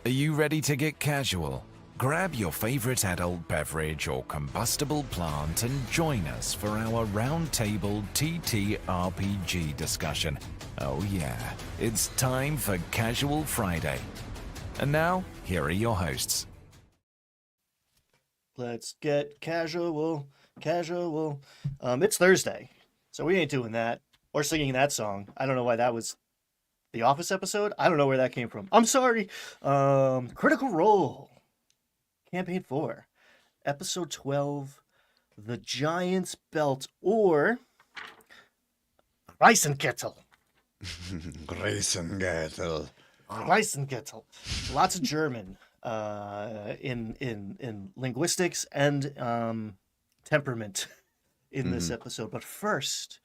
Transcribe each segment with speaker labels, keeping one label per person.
Speaker 1: Are you ready to get casual? Grab your favorite adult beverage or combustible plant and join us for our roundtable TTRPG discussion. Oh yeah, it's time for Casual Friday. And now, here are your hosts.
Speaker 2: Let's get casual, casual. It's Thursday, so we ain't doing that or singing that song. I don't know why that was the Office episode. I don't know where that came from. I'm sorry. Critical Role, Campaign 4, Episode 12, The Giant's Belt, or Riesingürtle.
Speaker 3: Riesingürtle.
Speaker 2: Riesingürtle. Lots of German in linguistics and temperament in this episode. But first,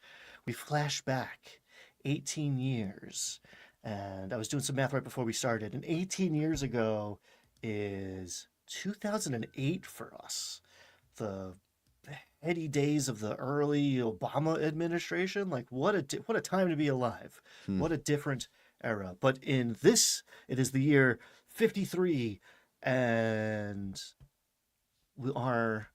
Speaker 2: we flash back 18 years. And I was doing some math right before we started. And 18 years ago is 2008 for us. The heady days of the early Obama administration. Like, what a time to be alive. What a different era. But in this, it is the year 53, and our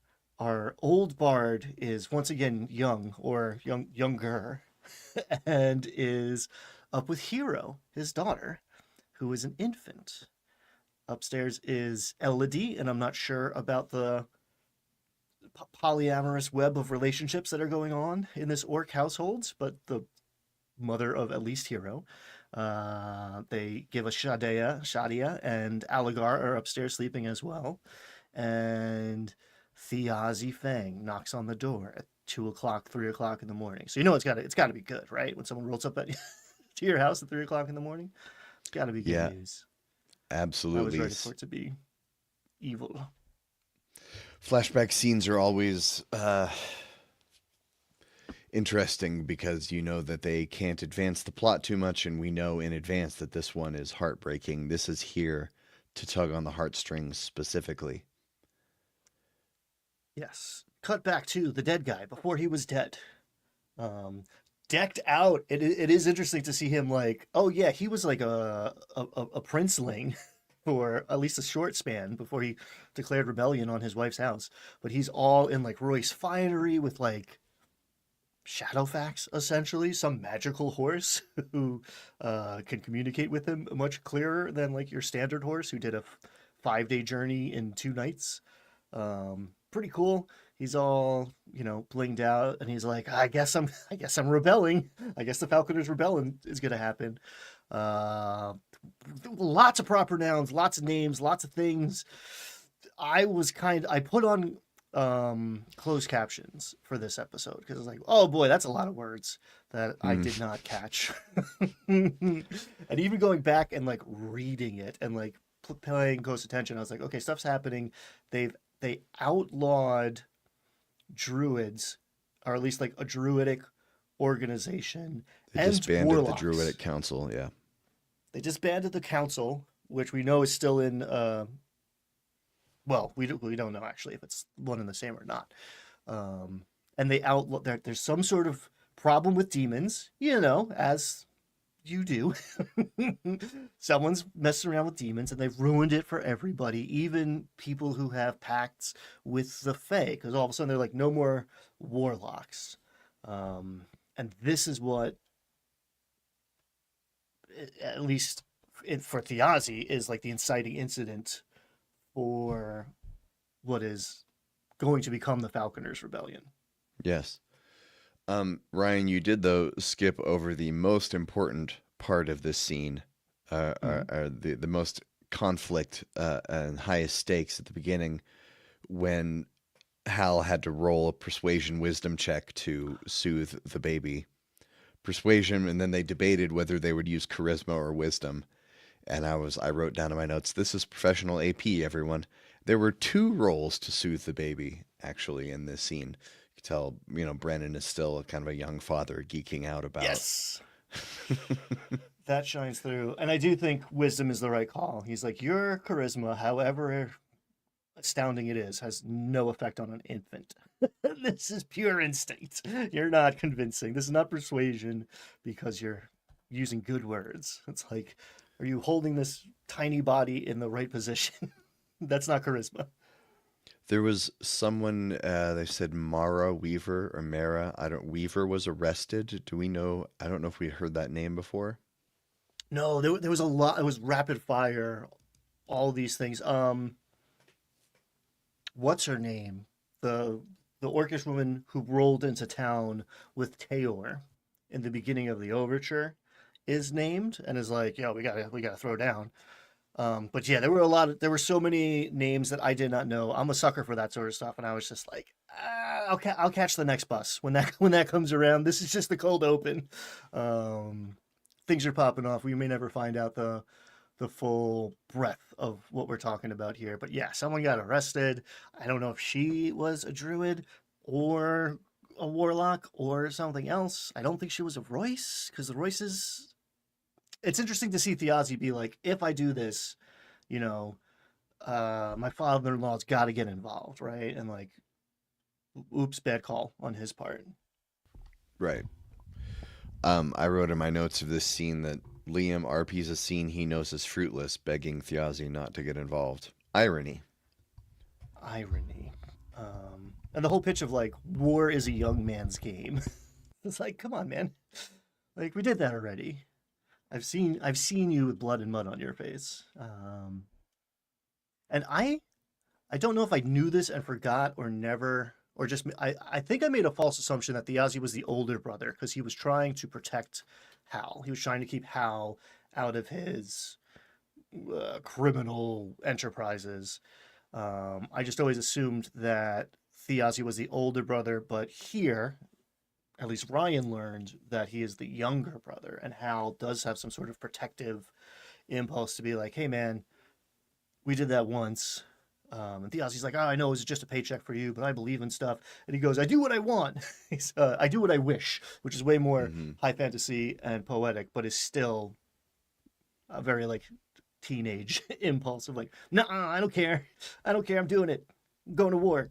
Speaker 2: old bard is once again young or younger, and is up with Hero, his daughter, who is an infant. Upstairs is Elodie, and I'm not sure about the polyamorous web of relationships that are going on in this orc household, but the mother of at least Hero. They give us Shadia, and Aligar are upstairs sleeping as well. And Thiazi Fang knocks on the door at 2 o'clock, 3 o'clock in the morning. So you know it's gotta be good, right? When someone rolls up at to your house at 3 o'clock in the morning, it's gotta be good
Speaker 3: Yeah,
Speaker 2: news. I was
Speaker 3: absolutely.
Speaker 2: ready for it to be evil.
Speaker 3: Flashback scenes are always interesting because you know that they can't advance the plot too much, and we know in advance that this one is heartbreaking. This is here to tug on the heartstrings specifically.
Speaker 2: Yes. Cut back to the dead guy before he was dead. Um, Decked out. It is interesting to see him like, oh yeah, he was like a princeling for at least a short span before he declared rebellion on his wife's house. But he's all in like Royce finery with like Shadowfax, essentially, some magical horse who can communicate with him much clearer than like your standard horse who did a 5-day journey in 2 nights. Pretty cool. He's all, blinged out, and he's like, I guess I'm rebelling. I guess the Falconer's Rebellion is gonna happen. Uh, Lots of proper nouns, lots of names, lots of things. I put on closed captions for this episode because I was like, oh boy, that's a lot of words that I
Speaker 3: Mm,
Speaker 2: did not catch. And even going back and like reading it and like paying close attention, I was like, okay, stuff's happening. They outlawed druids, or at least like a druidic organization,
Speaker 3: they
Speaker 2: and
Speaker 3: disbanded the
Speaker 2: warlocks.
Speaker 3: Druidic Council, yeah.
Speaker 2: They disbanded the council, which we know is still in. Well, we don't know actually if it's one and the same or not. And they outlaw there's some sort of problem with demons, as you do. Someone's messing around with demons, and they've ruined it for everybody, even people who have pacts with the Fae. Because all of a sudden they're like, no more warlocks. And this is what, at least for Thiazi, is like the inciting incident for what is going to become the Falconer's Rebellion.
Speaker 3: Yes. Ryan, you did though skip over the most important part of this scene,
Speaker 2: Mm-hmm.
Speaker 3: the most conflict and highest stakes at the beginning when Hal had to roll a persuasion wisdom check to soothe the baby. Persuasion, and then they debated whether they would use charisma or wisdom. And I wrote down in my notes, this is professional AP, everyone. There were two rolls to soothe the baby, actually, in this scene. You can tell, Brennan is still kind of a young father geeking out about.
Speaker 2: Yes, that shines through. And I do think wisdom is the right call. He's like, your charisma, however astounding it is, has no effect on an infant. This is pure instinct. You're not convincing. This is not persuasion because you're using good words. It's like, are you holding this tiny body in the right position. That's not charisma.
Speaker 3: There was someone, they said Mara Weaver or Mara. Weaver was arrested. Do we know? I don't know if we heard that name before.
Speaker 2: No, there was a lot. It was rapid fire. All these things. What's her name? The the orcish woman who rolled into town with Taor in the beginning of the overture is named and is like, yeah, we gotta throw down. But yeah, there were so many names that I did not know. I'm a sucker for that sort of stuff, and I was just like, I'll catch the next bus when that comes around. This is just the cold open. Um, Things are popping off. We may never find out the full breadth of what we're talking about here. But yeah, someone got arrested. I don't know if she was a druid or a warlock or something else. I don't think she was a Royce because the Royces. It's interesting to see Thiazi be like, if I do this, you know, my father-in-law's got to get involved, right? And like, oops, bad call on his part.
Speaker 3: Right. I wrote in my notes of this scene that Liam RPs a scene he knows is fruitless, begging Thiazi not to get involved. Irony.
Speaker 2: Irony. And the whole pitch of like, war is a young man's game. It's like, come on, man. Like we did that already. I've seen you with blood and mud on your face. And I don't know if I knew this and forgot or never or just I think I made a false assumption that Thiazi was the older brother because he was trying to protect Hal. He was trying to keep Hal out of his criminal enterprises. I just always assumed that Thiazi was the older brother, but here, at least Ryan learned that he is the younger brother, and Hal does have some sort of protective impulse to be like, "Hey, man, we did that once." And Thiazi's like, "Oh, I know it was just a paycheck for you, but I believe in stuff." And he goes, "I do what I want." I do what I wish, which is way more
Speaker 3: Hmm.
Speaker 2: high fantasy and poetic, but is still a very like teenage impulse of like, "No, I don't care. I don't care. I'm doing it. I'm going to war."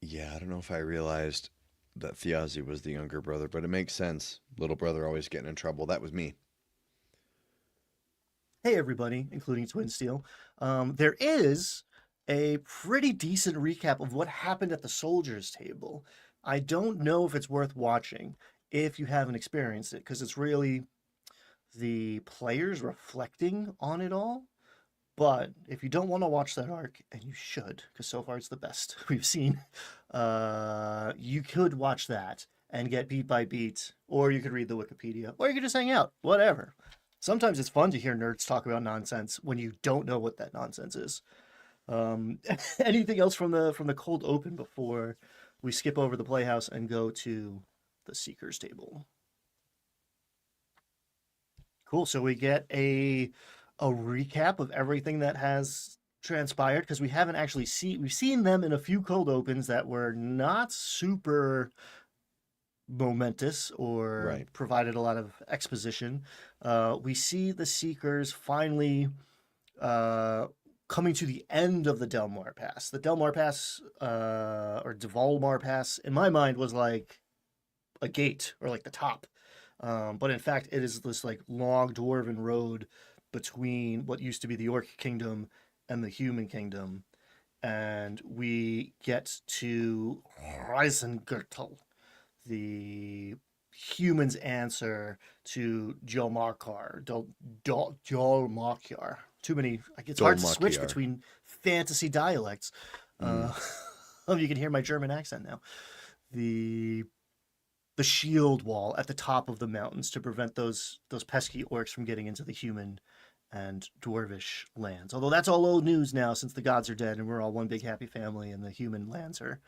Speaker 3: Yeah, I don't know if I realized that Thiazi was the younger brother, but it makes sense. Little brother always getting in trouble. That was me.
Speaker 2: Hey, everybody, including Twin Steel. There is a pretty decent recap of what happened at the soldiers' table. I don't know if it's worth watching if you haven't experienced it, because it's really the players reflecting on it all. But if you don't want to watch that arc, and you should, because so far it's the best we've seen, you could watch that and get beat by beat, or you could read the Wikipedia, or you could just hang out, whatever. Sometimes it's fun to hear nerds talk about nonsense when you don't know what that nonsense is. Um, Anything else from the cold open before we skip over the playhouse and go to the Seeker's table? Cool. So we get a recap of everything that has transpired because we haven't actually we've seen them in a few cold opens that were not super momentous or
Speaker 3: Right.
Speaker 2: provided a lot of exposition. We see the Seekers finally uh, coming to the end of the Delmar Pass. The Delmar Pass or Devolmar Pass, in my mind, was like a gate or like the top. But in fact, it is this like long dwarven road between what used to be the Orc Kingdom and the Human Kingdom. And we get to Riesingürtle, the humans' answer to Jolmarkar. Too many. Like, it's hard to switch
Speaker 3: Dolmakiar.
Speaker 2: between fantasy dialects.
Speaker 3: Mm.
Speaker 2: Uh, oh, you can hear my German accent now. The the shield wall at the top of the mountains to prevent those pesky orcs from getting into the human and dwarvish lands. Although that's all old news now since the gods are dead and we're all one big happy family and the human lands are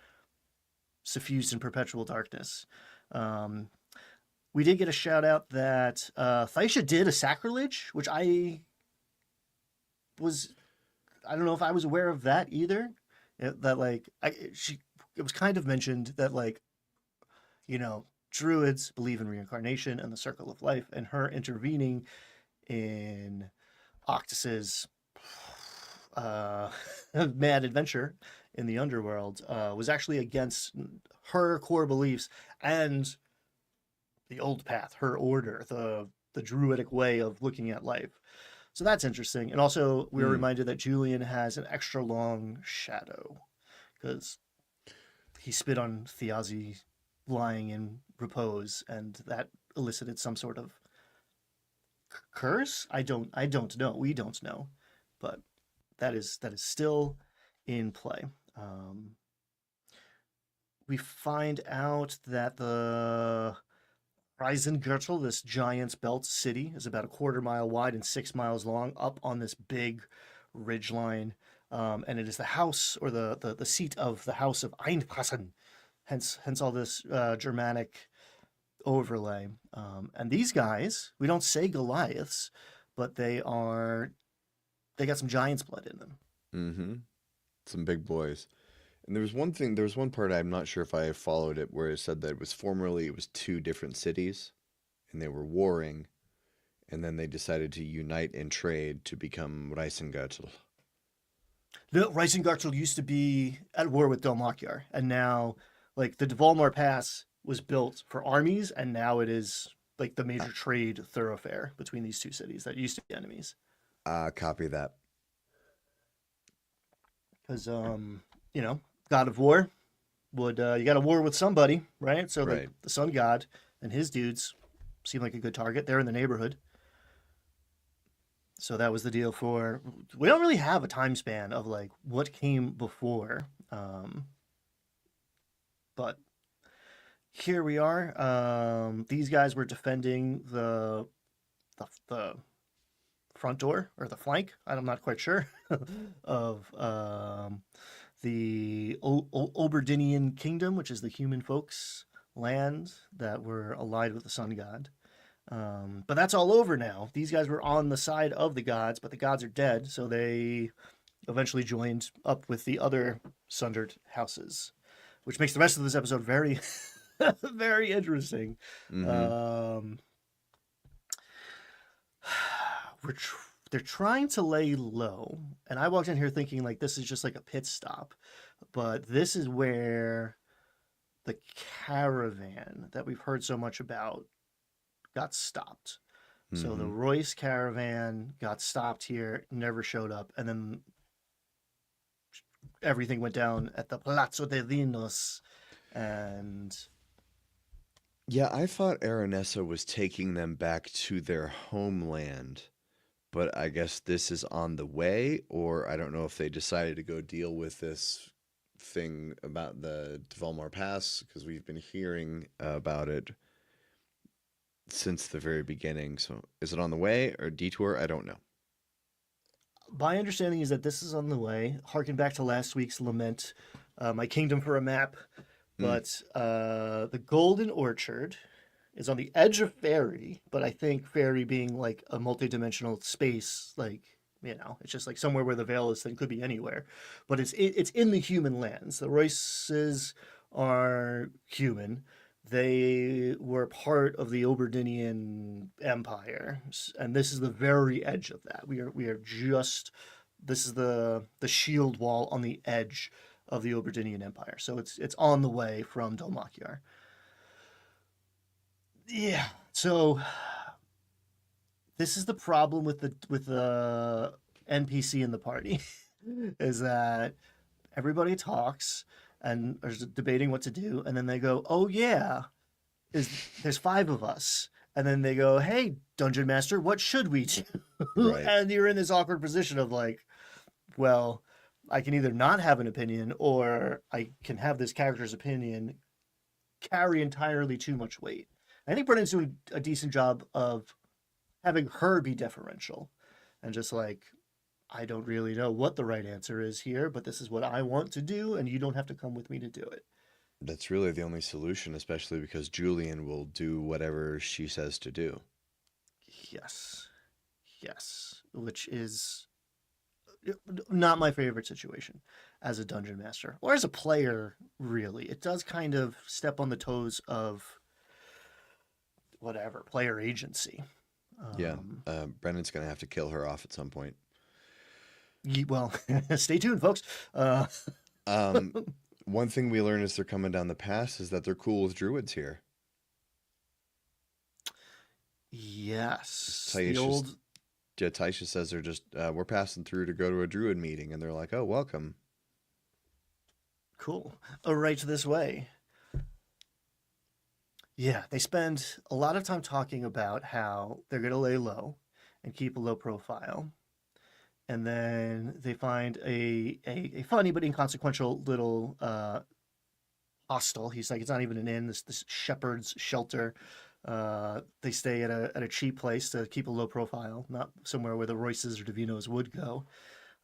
Speaker 2: suffused in perpetual darkness. Um, we did get a shout out that Thaisha did a sacrilege, which was I don't know if I was aware of that either. That like it was kind of mentioned that like you know druids believe in reincarnation and the circle of life, and her intervening in Octus's uh, mad adventure in the underworld was actually against her core beliefs and the old path, her order, the druidic way of looking at life. So that's interesting. And also, we were
Speaker 3: Hmm.
Speaker 2: reminded that Julian has an extra long shadow because he spit on Thiazi lying in repose, and that elicited some sort of curse. I don't know. We don't know, but that is still in play. Um, we find out that the Riesingürtle, this giant's belt city, is about a quarter mile wide and 6 miles long, up on this big ridge line. And it is the house or the seat of the house of Einpassen, hence all this Germanic overlay. And these guys, we don't say Goliaths, but they got some giant's blood in them.
Speaker 3: Mm-hmm. Some big boys. And there was one part I'm not sure if I followed it where it said that it was two different cities and they were warring and then they decided to unite and trade to become Riesengürtel.
Speaker 2: The Riesingürtel used to be at war with Dalmakyar, and now, like, the Dvalmar Pass was built for armies, and now it is like the major trade thoroughfare between these two cities that used to be enemies.
Speaker 3: Copy that.
Speaker 2: Because, God of War would you got a war with somebody, right? So
Speaker 3: Right.
Speaker 2: the Sun God and his dudes seem like a good target. They're in the neighborhood. So that was the deal for. We don't really have a time span of like what came before, but here we are. These guys were defending the front door or the flank. I'm not quite sure of the Oberdinian kingdom, which is the human folks' land that were allied with the sun god. But that's all over now. These guys were on the side of the gods, but the gods are dead, so they eventually joined up with the other sundered houses, which makes the rest of this episode very, very interesting.
Speaker 3: Mm-hmm.
Speaker 2: Um, they're trying to lay low, and I walked in here thinking like this is just like a pit stop, but this is where the caravan that we've heard so much about got stopped. So the
Speaker 3: Mm-hmm.
Speaker 2: Royce caravan got stopped here, never showed up, and then everything went down at the Palazzo de Vinos, and
Speaker 3: Yeah, I thought Aranessa was taking them back to their homeland, but I guess this is on the way, or I don't know if they decided to go deal with this thing about the Dvalmar Pass because we've been hearing about it since the very beginning. So is it on the way or detour? I don't know.
Speaker 2: my understanding is that this is on the way. Harken back to last week's lament, my kingdom for a map.
Speaker 3: Mm,
Speaker 2: But the Golden Orchard is on the edge of Fairy, but I think Fairy being like a multi-dimensional space, like it's just like somewhere where the veil is, then could be anywhere. But it's in the human lands. The Royces are human. They were part of the Oberdinian Empire, and this is the very edge of that. We are just this is the shield wall on the edge of the Oberdinian Empire. So it's on the way from Dalmakyar. Yeah. So this is the problem with the NPC in the party is that everybody talks and is debating what to do, and then they go, "Oh yeah, is there's five of us." And then they go, "Hey, dungeon master, what should we do?"
Speaker 3: right.
Speaker 2: And you're in this awkward position of like, well, I can either not have an opinion or I can have this character's opinion carry entirely too much weight. I think Brennan's doing a decent job of having her be deferential and just like, I don't really know what the right answer is here, but this is what I want to do, and you don't have to come with me to do it.
Speaker 3: That's really the only solution, especially because Julian will do whatever she says to do.
Speaker 2: Yes. Yes. Which is not my favorite situation as a dungeon master or as a player, really. It does kind of step on the toes of whatever player agency.
Speaker 3: Yeah,
Speaker 2: Um,
Speaker 3: Brennan's gonna have to kill her off at some point.
Speaker 2: well, stay tuned, folks. Uh,
Speaker 3: Um, one thing we learn as they're coming down the pass is that they're cool with druids here.
Speaker 2: yes, the
Speaker 3: Taisha's
Speaker 2: old
Speaker 3: Taisha says they're just we're passing through to go to a druid meeting, and they're like, "Oh, welcome."
Speaker 2: Cool. Oh, right this way. Yeah, they spend a lot of time talking about how they're going to lay low and keep a low profile. And then they find a funny but inconsequential little hostel. He's like, it's not even an inn, this shepherd's shelter. They stay at a cheap place to keep a low profile, not somewhere where the Royces or Davinos would go.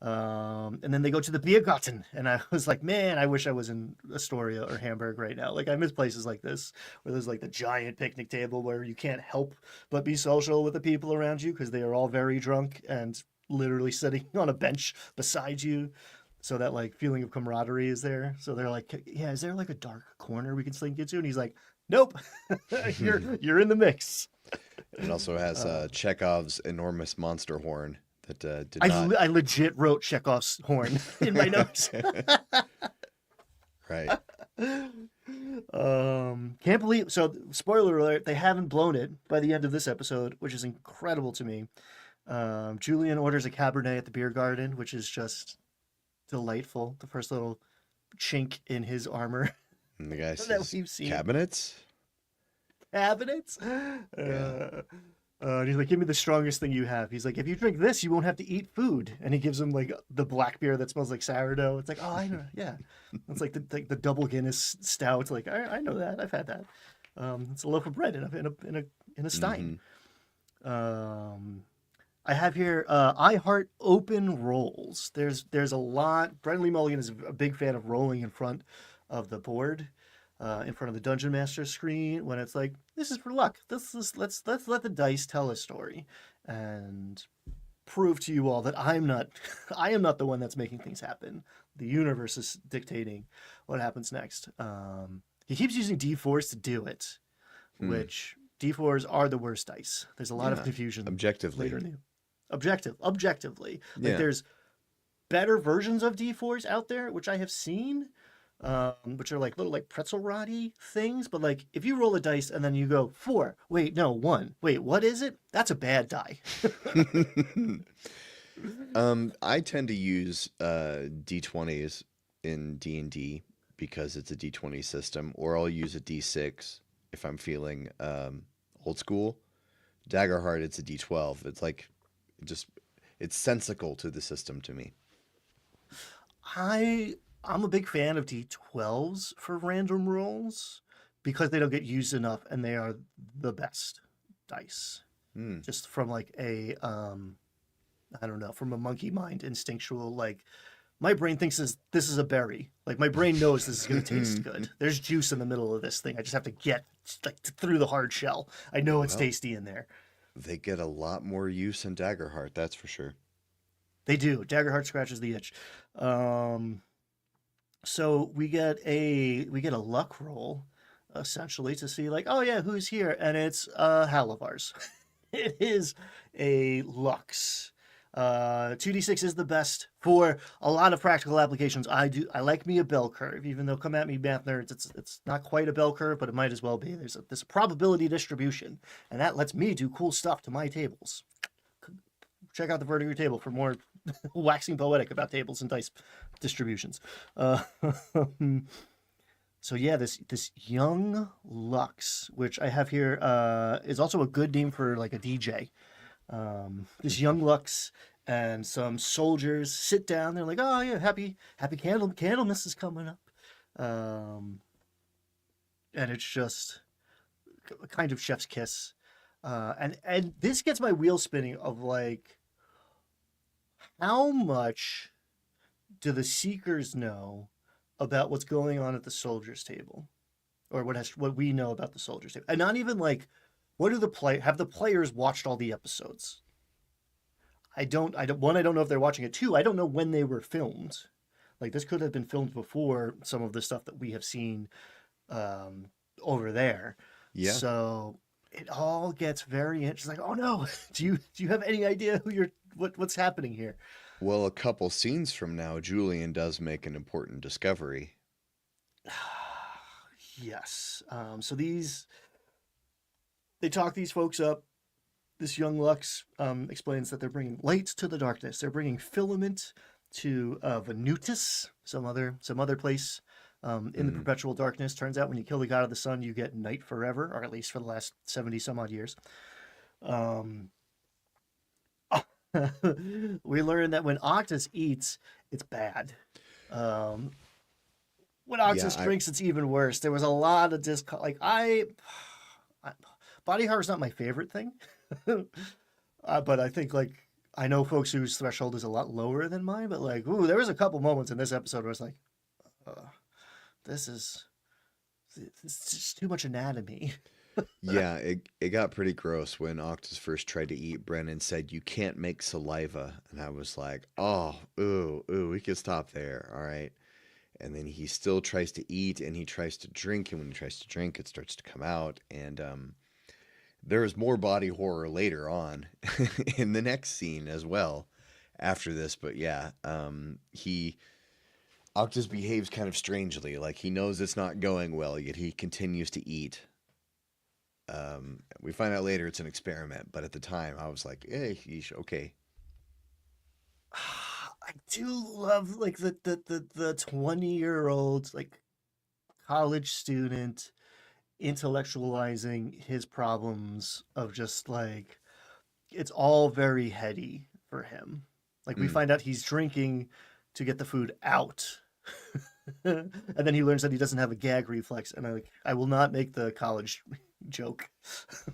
Speaker 2: And then they go to the Biergarten, and I was like, man, I wish I was in Astoria or Hamburg right now. Like I miss places like this where there's like the giant picnic table where you can't help but be social with the people around you because they are all very drunk and literally sitting on a bench beside you. So that like feeling of camaraderie is there. So they're like, yeah, is there like a dark corner we can slink into? And he's like, nope, you're in the mix.
Speaker 3: It also has Chekhov's enormous monster horn that did
Speaker 2: I,
Speaker 3: not.
Speaker 2: I legit wrote Chekhov's horn in my notes.
Speaker 3: Right.
Speaker 2: Can't believe, so spoiler alert, they haven't blown it by the end of this episode, which is incredible to me. Julian orders a Cabernet at the beer garden, which is just delightful. The first little chink in his armor
Speaker 3: And the guy
Speaker 2: that
Speaker 3: says,
Speaker 2: we've seen.
Speaker 3: "Cabinets."
Speaker 2: Cabinets. And he's like, give me the strongest thing you have. He's like, if you drink this, you won't have to eat food. And he gives him like the black beer that smells like sourdough. It's like, oh, I know, yeah. It's like the double Guinness stout. Like, I know that. I've had that. It's a loaf of bread in a stein. I have here I heart open rolls. There's a lot. Brendan Lee Mulligan is a big fan of rolling in front of the board, in front of the Dungeon Master screen when it's like, this is for luck. Let's let the dice tell a story and prove to you all that I'm not I am not the one that's making things happen. The universe is dictating what happens next. He keeps using D4s to do it, which D4s are the worst dice. There's a lot of confusion
Speaker 3: Objectively.
Speaker 2: later in the objectively. Like
Speaker 3: Yeah.
Speaker 2: there's better versions of D4s out there, which I have seen, which are like little like pretzel roddy things. But like if you roll a dice and then you go 4, wait, no, 1, wait, what is it? That's a bad die.
Speaker 3: I tend to use D20s in D&D because it's a D20 system, or I'll use a D6 if I'm feeling old school. Daggerheart, it's a D12. It's like it's sensical to the system to me.
Speaker 2: I'm a big fan of D12s for random rolls because they don't get used enough and they are the best dice. Just from like a I don't know, from a monkey mind instinctual, like my brain thinks this is a berry. Like my brain knows this is going to taste good. There's juice in the middle of this thing. I just have to get like through the hard shell. I know it's tasty in there.
Speaker 3: They get a lot more use in Daggerheart, that's for sure.
Speaker 2: They do. Daggerheart scratches the itch. So we get a luck roll, essentially, to see like, oh yeah, who's here? And it's Halivars. It is a Lux. 2d6 is the best for a lot of practical applications. I like me a bell curve, even though come at me math nerds, it's not quite a bell curve, but it might as well be. There's a probability distribution, and that lets me do cool stuff to my tables. Check out the Vertigo table for more waxing poetic about tables and dice distributions. So yeah, this young Lux, which I have here, is also a good name for like a DJ. This young Lux and some soldiers sit down. They're like, "Oh yeah, happy Candlemas is coming up," and it's just a kind of chef's kiss. And this gets my wheel spinning of like, how much do the Seekers know about what's going on at the soldiers' table, or what we know about the soldiers' table, and not even like, what do have the players watched all the episodes? I don't know if they're watching it. 2, I don't know when they were filmed. Like this could have been filmed before some of the stuff that we have seen over there.
Speaker 3: Yeah.
Speaker 2: So it all gets very interesting. Like, oh no, do you have any idea what's happening here?
Speaker 3: Well, a couple scenes from now, Julian does make an important discovery.
Speaker 2: Yes. So they talk these folks up. this young Lux explains that they're bringing light to the darkness. They're bringing filament to Venutis, some other place in the
Speaker 3: Mm.
Speaker 2: perpetual darkness. Turns out when you kill the god of the sun, you get night forever, or at least for the last 70 some odd years. Um, we learn that when Octus eats, it's bad. Um, when
Speaker 3: Yeah,
Speaker 2: Octus drinks, it's even worse. There was a lot of like body horror is not my favorite thing, but I think like I know folks whose threshold is a lot lower than mine. But like, ooh, there was a couple moments in this episode where I was like, uh, this is it's just too much anatomy.
Speaker 3: yeah, it got pretty gross when Octus first tried to eat. Brennan said, "You can't make saliva," and I was like, "Oh, ooh, we could stop there, all right." And then he still tries to eat and he tries to drink, and when he tries to drink, it starts to come out. And there's more body horror later on in the next scene as well after this. But yeah, he Octus behaves kind of strangely, like he knows it's not going well, yet he continues to eat. We find out later it's an experiment, but at the time I was like, "Hey, he's okay."
Speaker 2: I do love like the 20-year-old like college student intellectualizing his problems of just like it's all very heady for him. Like we
Speaker 3: Mm.
Speaker 2: find out he's drinking to get the food out. And then he learns that he doesn't have a gag reflex, and I will not make the college joke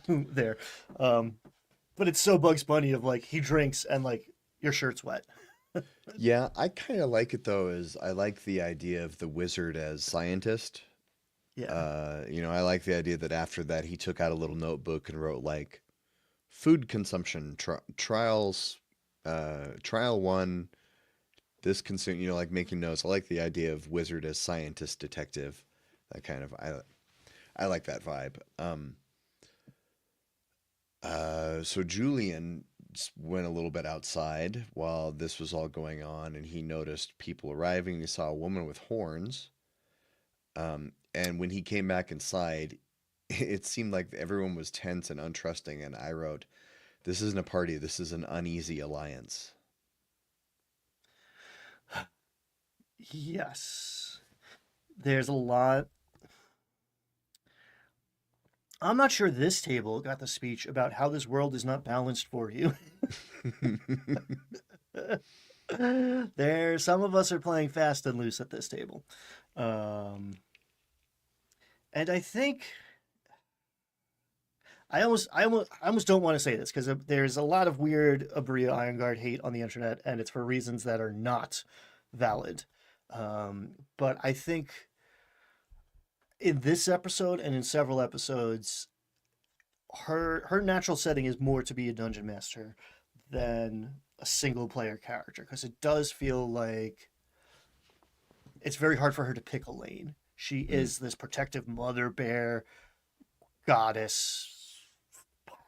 Speaker 2: there. Um, but it's so Bugs Bunny of like he drinks and like your shirt's wet.
Speaker 3: Yeah, I kind of like it though, as I like the idea of the wizard as scientist.
Speaker 2: Yeah.
Speaker 3: I like the idea that after that he took out a little notebook and wrote like food consumption trials, trial one, this consume, like making notes. I like the idea of wizard as scientist detective. That kind of I like that vibe. So Julian went a little bit outside while this was all going on, and he noticed people arriving. He saw a woman with horns. And when he came back inside, it seemed like everyone was tense and untrusting. And I wrote, "This isn't a party. This is an uneasy alliance."
Speaker 2: Yes. There's a lot. I'm not sure this table got the speech about how this world is not balanced for you. Some of us are playing fast and loose at this table. Um, and I think I almost don't want to say this because there's a lot of weird Abria Ironguard hate on the internet, and it's for reasons that are not valid. But I think in this episode and in several episodes, her natural setting is more to be a dungeon master than a single player character because it does feel like it's very hard for her to pick a lane. She
Speaker 3: Mm.
Speaker 2: is this protective mother bear goddess,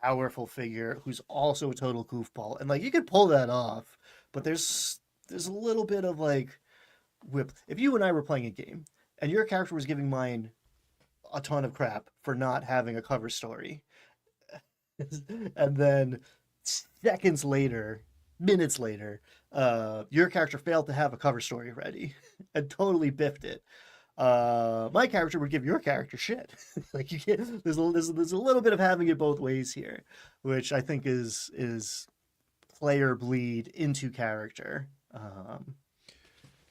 Speaker 2: powerful figure who's also a total goofball, and like you could pull that off, but there's a little bit of like whip. If you and I were playing a game and your character was giving mine a ton of crap for not having a cover story, and then seconds later, minutes later, your character failed to have a cover story ready and totally biffed it. My character would give your character shit. Like you can't. There's a little bit of having it both ways here, which I think is player bleed into character.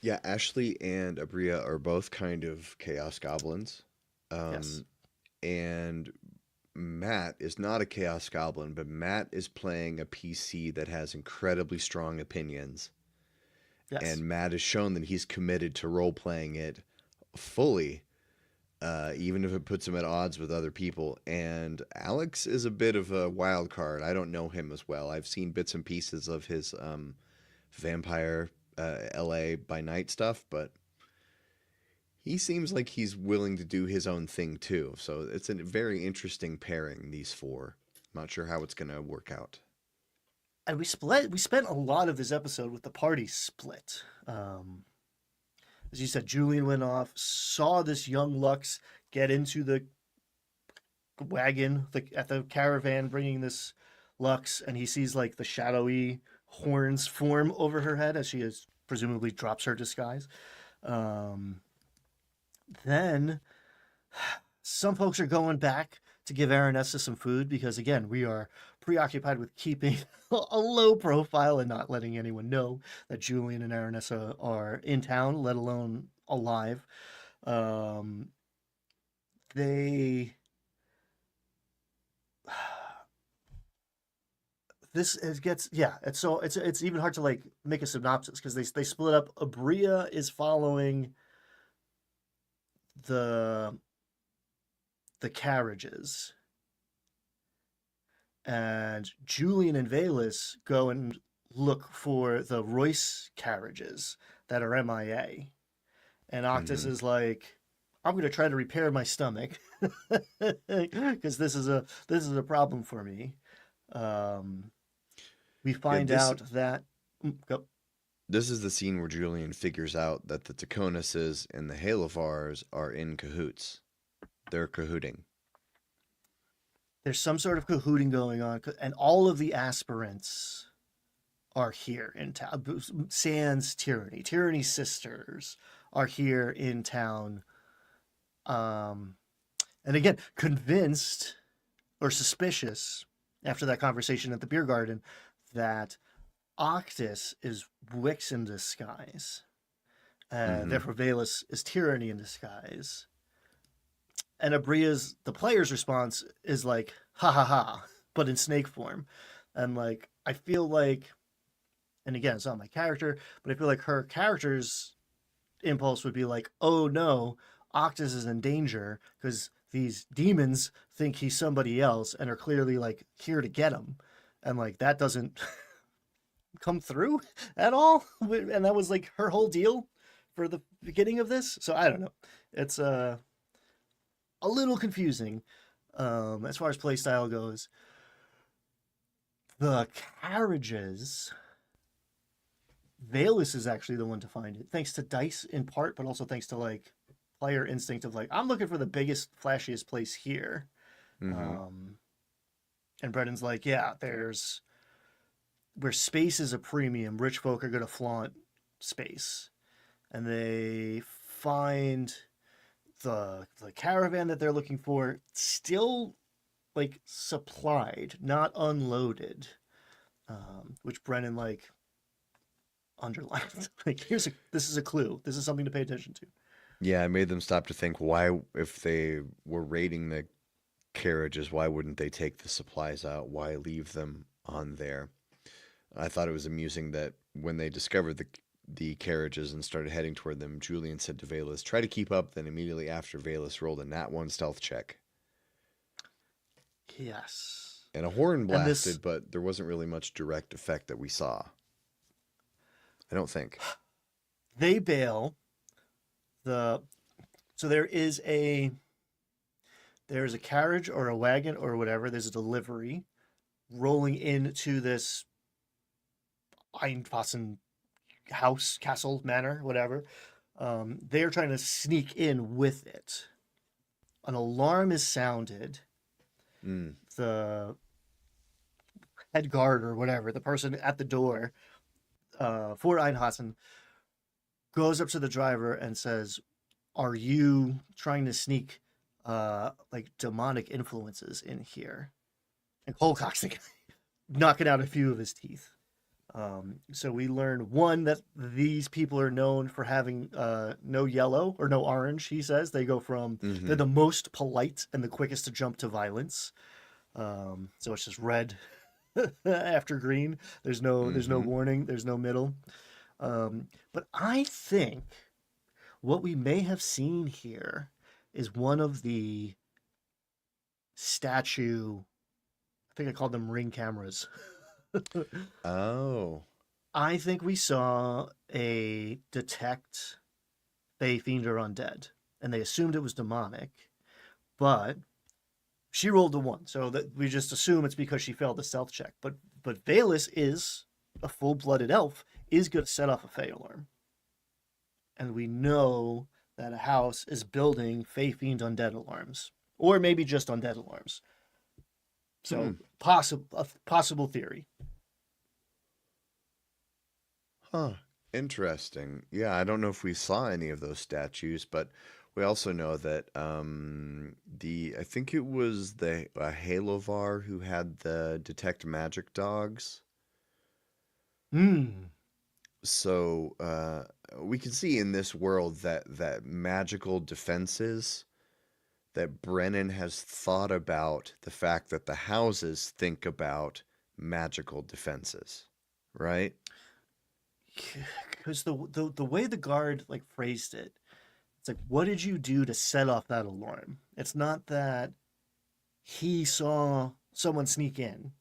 Speaker 3: Yeah, Ashley and Abria are both kind of chaos goblins.
Speaker 2: Yes.
Speaker 3: Um, and Matt is not a chaos goblin, but Matt is playing a PC that has incredibly strong opinions.
Speaker 2: Yes.
Speaker 3: And Matt has shown that he's committed to role playing it fully, even if it puts him at odds with other people. And Alex is a bit of a wild card. I don't know him as well. I've seen bits and pieces of his vampire LA by night stuff, but he seems like he's willing to do his own thing too. So it's a very interesting pairing, these four. Not sure how it's going to work out.
Speaker 2: And we spent a lot of this episode with the party split. As you said, Julian went off, saw this young Lux get into the wagon at the caravan, bringing this Lux, and he sees like the shadowy horns form over her head as she is presumably drops her disguise. Um, then some folks are going back to give Aranessa some food because, again, we are preoccupied with keeping a low profile and not letting anyone know that Julian and Aranessa are in town, let alone alive. Um, they. This it gets yeah. It's even hard to like make a synopsis because they split up. Abria is following the carriages, and Julian and Valus go and look for the Royce carriages that are MIA. And Octus
Speaker 3: Hmm.
Speaker 2: is like, I'm gonna try to repair my stomach because this is a problem for me. Um, we
Speaker 3: Yeah,
Speaker 2: find
Speaker 3: this
Speaker 2: out that go.
Speaker 3: this is the scene where Julian figures out that the Taconuses and the Halivars are in cahoots. They're cahooting.
Speaker 2: There's some sort of cahooting going on, and all of the aspirants are here in town. Sans Tyranny, Tyranny's sisters are here in town. Um, and again, convinced or suspicious after that conversation at the beer garden that Octus is Wix in disguise, and
Speaker 3: Hmm.
Speaker 2: therefore Valus is Tyranny in disguise. And Abria's the player's response is like ha ha ha, but in snake form, and like I feel like, and again, it's not my character, but I feel like her character's impulse would be like, oh no, Octus is in danger because these demons think he's somebody else and are clearly like here to get him, and like that doesn't come through at all. And that was like her whole deal for the beginning of this. So I don't know. It's a little confusing as far as playstyle goes. The carriages. Valus is actually the one to find it, thanks to dice in part, but also thanks to like player instinct of like I'm looking for the biggest, flashiest place here.
Speaker 3: Hmm.
Speaker 2: Um, and Brendan's like, yeah, there's where space is a premium. Rich folk are going to flaunt space, and they find the caravan that they're looking for still like supplied, not unloaded. Which Brennan like underlined. Like this is a clue. This is something to pay attention to.
Speaker 3: Yeah, I made them stop to think why, if they were raiding the carriages, why wouldn't they take the supplies out? Why leave them on there? I thought it was amusing that when they discovered the carriages and started heading toward them, Julian said to Valus, "Try to keep up." Then immediately after, Valus rolled a nat one stealth check,
Speaker 2: Yes.
Speaker 3: and a horn
Speaker 2: And this
Speaker 3: blasted, but there wasn't really much direct effect that we saw. I don't think.
Speaker 2: they bail the so there's a carriage or a wagon or whatever, there's a delivery rolling into this Einfassen house, castle, manor, whatever. They're trying to sneak in with it. An alarm is sounded.
Speaker 3: Mm.
Speaker 2: The head guard or whatever, the person at the door for Einhassen, goes up to the driver and says, "Are you trying to sneak like demonic influences in here?" And Colcock's like, knocking out a few of his teeth. So we learn one that these people are known for having no yellow or no orange. He says they go from they're
Speaker 3: Hmm.
Speaker 2: the most polite and the quickest to jump to violence. So it's just red after green. There's no
Speaker 3: Hmm.
Speaker 2: warning. There's no middle. But I think what we may have seen here is one of the statue. I think I called them ring cameras.
Speaker 3: Oh.
Speaker 2: I think we saw a detect Fey Fiend or Undead, and they assumed it was demonic, but she rolled a one, so that we just assume it's because she failed the stealth check. But Valus is a full-blooded elf, is going to set off a Fey alarm, and we know that a house is building Fey Fiend Undead alarms, or maybe just Undead alarms.
Speaker 3: Hmm.
Speaker 2: So possible theory.
Speaker 3: Huh. Interesting. Yeah, I don't know if we saw any of those statues, but we also know that the I think it was the Halovar who had the detect magic dogs.
Speaker 2: Hmm.
Speaker 3: So we can see in this world that magical defenses that Brennan has thought about the fact that the houses think about magical defenses, right?
Speaker 2: Because the way the guard like phrased it, it's like, what did you do to set off that alarm? It's not that he saw someone sneak in.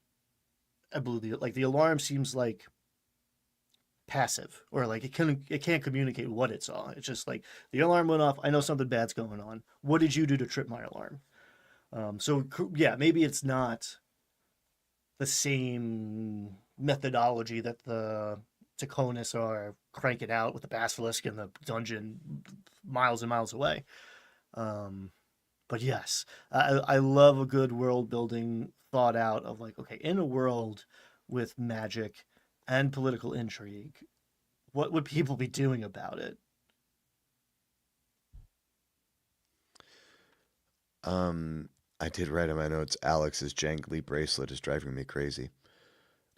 Speaker 2: I believe the alarm seems like passive, or like it can't communicate what it saw. It's just like the alarm went off. I know something bad's going on. What did you do to trip my alarm? So yeah, maybe it's not the same methodology that the Taconis are cranking out with the basilisk in the dungeon miles and miles away. Um, but yes, I love a good world building thought out of like, okay, in a world with magic and political intrigue, what would people be doing about it?
Speaker 3: Um, I did write in my notes, Alex's jangly bracelet is driving me crazy.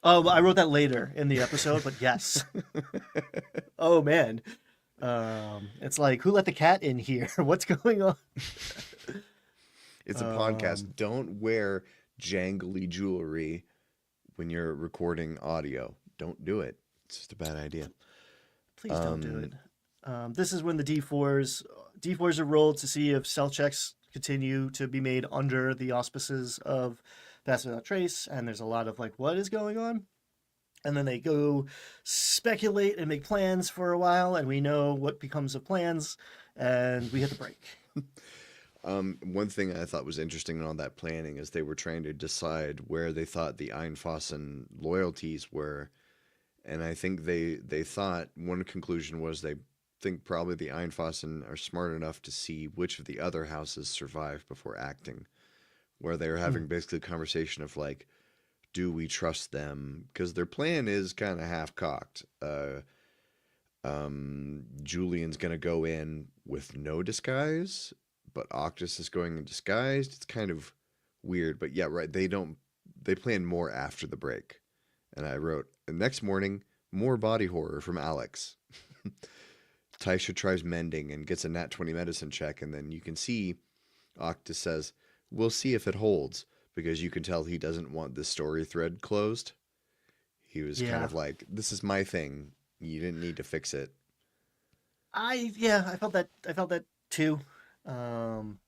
Speaker 2: Oh, I
Speaker 3: Um,
Speaker 2: wrote that later in the episode, but yes. Oh man. It's like, who let the cat in here? What's going on?
Speaker 3: it's a podcast.
Speaker 2: Um,
Speaker 3: Don't wear jangly jewelry when you're recording audio. Don't do it. It's just a bad idea.
Speaker 2: please don't do it.
Speaker 3: Um,
Speaker 2: This is when the D4s are rolled to see if cell checks continue to be made under the auspices of Pass Without Trace, and there's a lot of like, what is going on? And then they go speculate and make plans for a while, and we know what becomes of plans, and we hit the break.
Speaker 3: one thing I thought was interesting in all that planning is they were trying to decide where they thought the Einfassen loyalties were. And I think they thought one conclusion was they think probably the Einfassen are smart enough to see which of the other houses survive before acting. Where they were
Speaker 2: Hmm.
Speaker 3: having basically a conversation of like, do we trust them? Because their plan is kind of half cocked. Julian's gonna go in with no disguise, but Octus is going in disguised. It's kind of weird, but yeah, right. They plan more after the break. And I wrote, the next morning, more body horror from Alex. Taisha tries mending and gets a nat 20 medicine check, and then you can see Octus says, we'll see if it holds, because you can tell he doesn't want this story thread closed. He was kind
Speaker 2: Yeah,
Speaker 3: of like, this is my thing. You didn't need to fix it.
Speaker 2: I felt that. I felt that too. Um,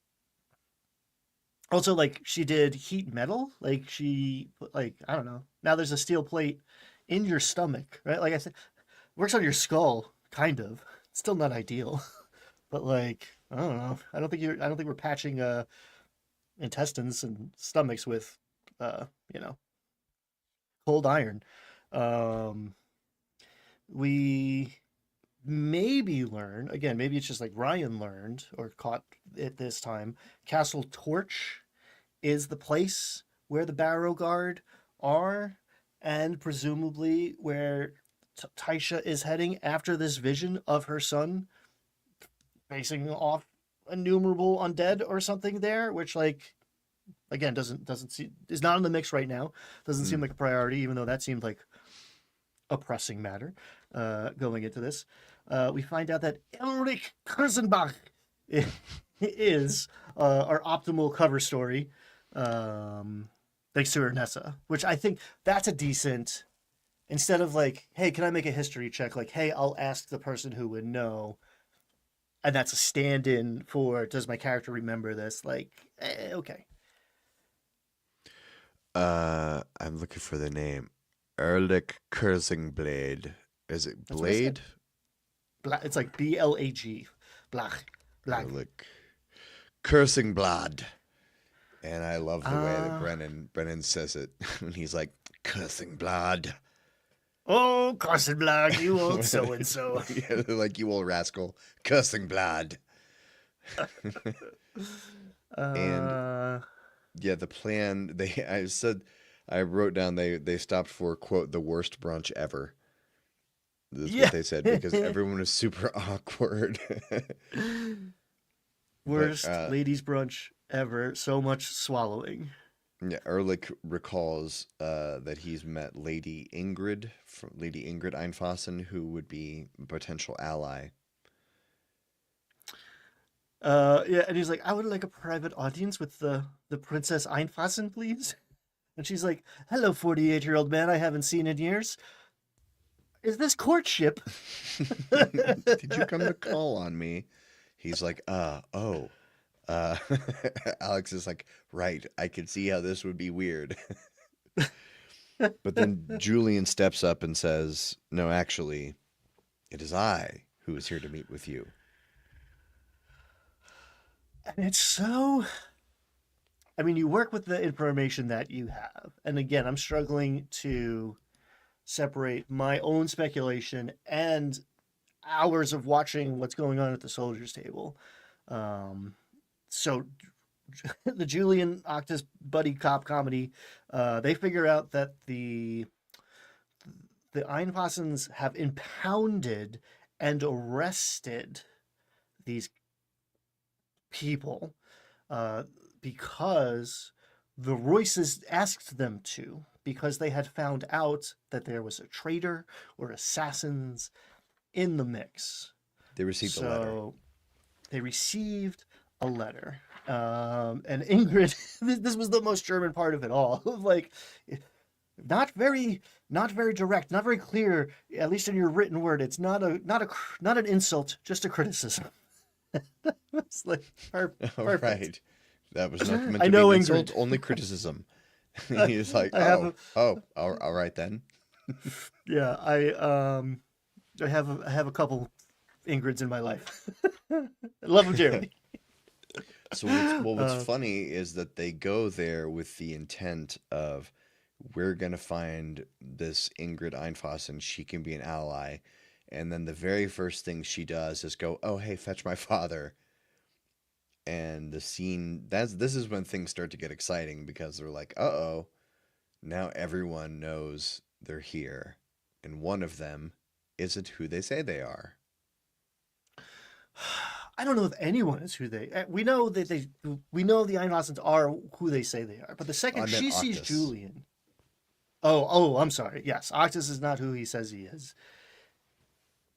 Speaker 2: Also, like she did heat metal. Like she put like I don't know. Now there's a steel plate in your stomach, right? Like I said, works on your skull, kind of. Still not ideal, but like I don't know. I don't think we're patching intestines and stomachs with uh you know cold iron. Um, we maybe learn again. Maybe it's just like Ryan learned or caught it this time. Castle Torch is the place where the Barrow Guard are, and presumably where Taisha is heading after this vision of her son facing off innumerable undead or something there, which like again doesn't seem is not in the mix right now. Doesn't seem
Speaker 3: Hmm.
Speaker 2: like a priority, even though that seemed like a pressing matter going into this. We find out that Ulrich Kurzenbach is our optimal cover story, um, thanks to Ernessa, which I think that's a decent. Instead of like, hey, can I make a history check? Like, hey, I'll ask the person who would know, and that's a stand-in for does my character remember this? Like, okay,
Speaker 3: I'm looking for the name. Erlich Kurzingblade. Is it
Speaker 2: that's what I said.
Speaker 3: Blade?
Speaker 2: It's like BLAG, Blach, Blag.
Speaker 3: Erlich Kurzingblad. And I love the way that
Speaker 2: Uh,
Speaker 3: Brennan says it when he's like, Kurzingblad.
Speaker 2: oh, Carson Blag, you old so and so.
Speaker 3: Yeah, like you old rascal. Kurzingblad. And
Speaker 2: Uh,
Speaker 3: yeah, the plan. I I wrote down they stopped for quote the worst brunch ever. That's
Speaker 2: Yeah.
Speaker 3: what they said because everyone was super awkward. But
Speaker 2: Worst ladies' brunch ever. So much swallowing.
Speaker 3: yeah, Ehrlich recalls that he's met Lady Ingrid Einfassen, who would be a potential ally.
Speaker 2: Yeah, and he's like, I would like a private audience with the Princess Einfassen, please. And she's like, hello, 48-year-old man I haven't seen in years. Is this courtship?
Speaker 3: Did you come to call on me? He's like, oh. Uh, Alex is like, right, I could see how this would be weird. But then Julian steps up and says, no, actually, it is I who is here to meet with you.
Speaker 2: And it's so. I mean, you work with the information that you have. And again, I'm struggling to separate my own speculation and hours of watching what's going on at the soldiers' table. So the Julian Octus buddy cop comedy, they figure out that the Einfassens have impounded and arrested these people uh, because the Royces asked them to, because they had found out that there was a traitor or assassins in the mix.
Speaker 3: They received a letter.
Speaker 2: So they received a letter. And Ingrid, this was the most German part of it all. Like, not very direct, not very clear. At least in your written word, it's not an insult, just a criticism. It's like perfect.
Speaker 3: All right. That was not meant
Speaker 2: I
Speaker 3: to
Speaker 2: know
Speaker 3: be an
Speaker 2: Ingrid.
Speaker 3: insult, only criticism. He's like,
Speaker 2: I
Speaker 3: all right then.
Speaker 2: Yeah, I have a couple Ingrids in my life. I love them dearly.
Speaker 3: So what's funny is that they go there with the intent of we're gonna find this Ingrid Einfassen, she can be an ally, and then the very first thing she does is go, oh hey, fetch my father. And the scene this is when things start to get exciting because they're like, uh-oh, now everyone knows they're here, and one of them isn't who they say they are.
Speaker 2: I don't know if anyone is who we know that we know the Einhausens are who they say they are, but the second
Speaker 3: I meant
Speaker 2: she sees
Speaker 3: Octus.
Speaker 2: Julian. Oh, I'm sorry. Yes, Octus is not who he says he is.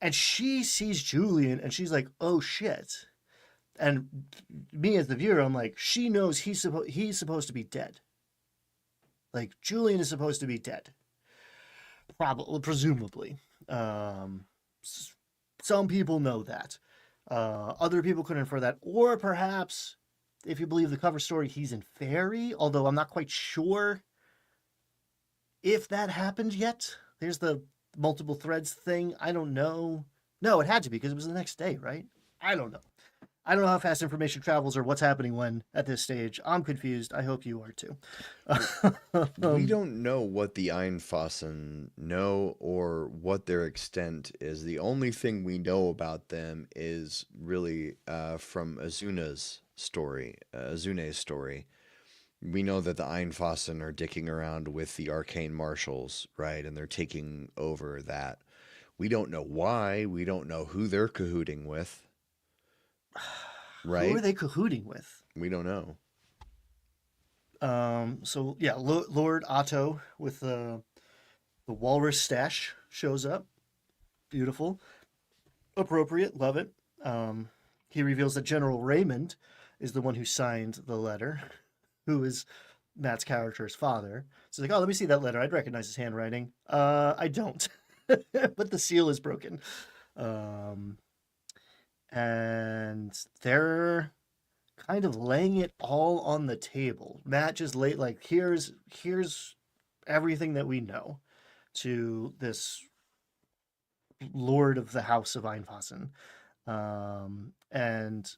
Speaker 2: And she sees Julian and she's like, oh shit. And me as the viewer, I'm like, she knows he's supposed to be dead. Like, Julian is supposed to be dead. Probably, presumably. Some people know that. Other people could infer that. Or perhaps, if you believe the cover story, he's in Fairy, although I'm not quite sure if that happened yet. There's the multiple threads thing. I don't know. No, it had to be because it was the next day, right? I don't know. I don't know how fast information travels or what's happening when at this stage. I'm confused. I hope you are too.
Speaker 3: We don't know what the Einfassen know or what their extent is. The only thing we know about them is really from Azune's story. We know that the Einfassen are dicking around with the arcane marshals, right? And they're taking over that. We don't know why. We don't know who they're cahooting with. Right?
Speaker 2: Who are they cahooting with?
Speaker 3: We don't know.
Speaker 2: So yeah, Lord Otto with the walrus stash shows up. Beautiful, appropriate, love it. He reveals that General Raymond is the one who signed the letter, who is Matt's character's father. So he's like, oh, let me see that letter. I'd recognize his handwriting. I don't, but the seal is broken. And they're kind of laying it all on the table. Matt just laid like, here's everything that we know to this lord of the house of Einfassen. And